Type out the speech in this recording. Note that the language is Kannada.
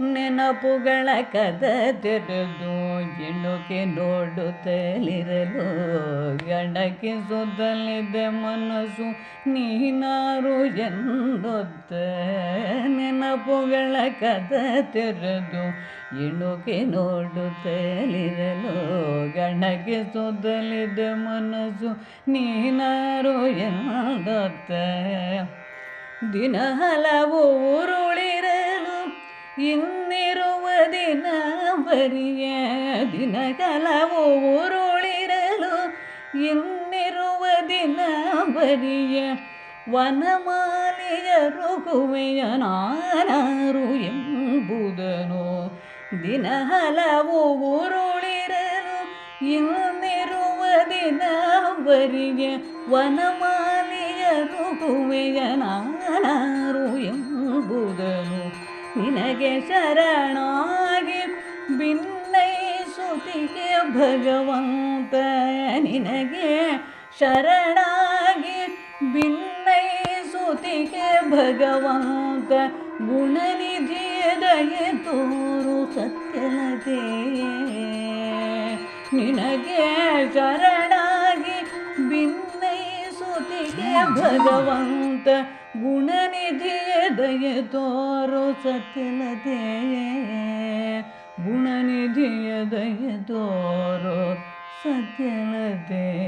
ನೆನಪುಗಳ ಕದ ತೆರೆದು ಇಣುಕಿ ನೋಡುತ್ತಲಿರಲು ಗಣಕಿಸುತ್ತಲಿದೆ ಮನಸ್ಸು ನೀನಾರು ಎಂದೊತ್ತ. ನೆನಪುಗಳ ಕದ ತೆರೆದು ಇಣುಕಿ ನೋಡುತ್ತಲಿರಲು ಗಣಕಿಸುತ್ತಲಿದೆ ಮನಸ್ಸು ನೀನಾರು ಎಂದೊತ್ತ. ದಿನ ಹಲವು ಉರುಳಿರಲು ಇನ್ನಿರುವ ದಿನ ಬರಿಯ. ದಿನ ಹಲವು ಉರುಳಿರಲು ಇನ್ನಿರುವ ದಿನ ಬರಿಯ. ವನಮಾಲಿಯ ಋಗುವೆಯ ನಾನಾರು ಎಂಬುದನು. ದಿನ ಹಲವು ಉರುಳಿರಲು ಇನ್ನಿರುವ ದಿನ ಬರಿಯ. ವನಮಾಲಿಯ ಋಗುವೆಯ ನಾನಾರು ಎಂಬುದನು. ನಿನಗೆ ಶರಣಾಗಿ ಭಿನ್ನೈಸುತ್ತಿಗೆ ಭಗವಂತ. ನಿನಗೆ ಶರಣಾಗಿ ಭಿನ್ನೈಸುತ್ತಿಗೆ ಭಗವಂತ. ಗುಣನಿಧಿಯ ದಯೆ ತೋರು ಸತ್ಯಲತೆ. ನಿನಗೆ ಶರಣಾಗಿ ಭಿನ್ನೈಸುತ್ತಿಗೆ ಭಗವಂತ. ಗುಣನಿಧಿಯ ದಯೆ ತೋರು ಸತ್ಯಲತೆ. ಗುಣನಿಧಿಯ ದಯೆ ತೋರು ಸತ್ಯಲತೆ.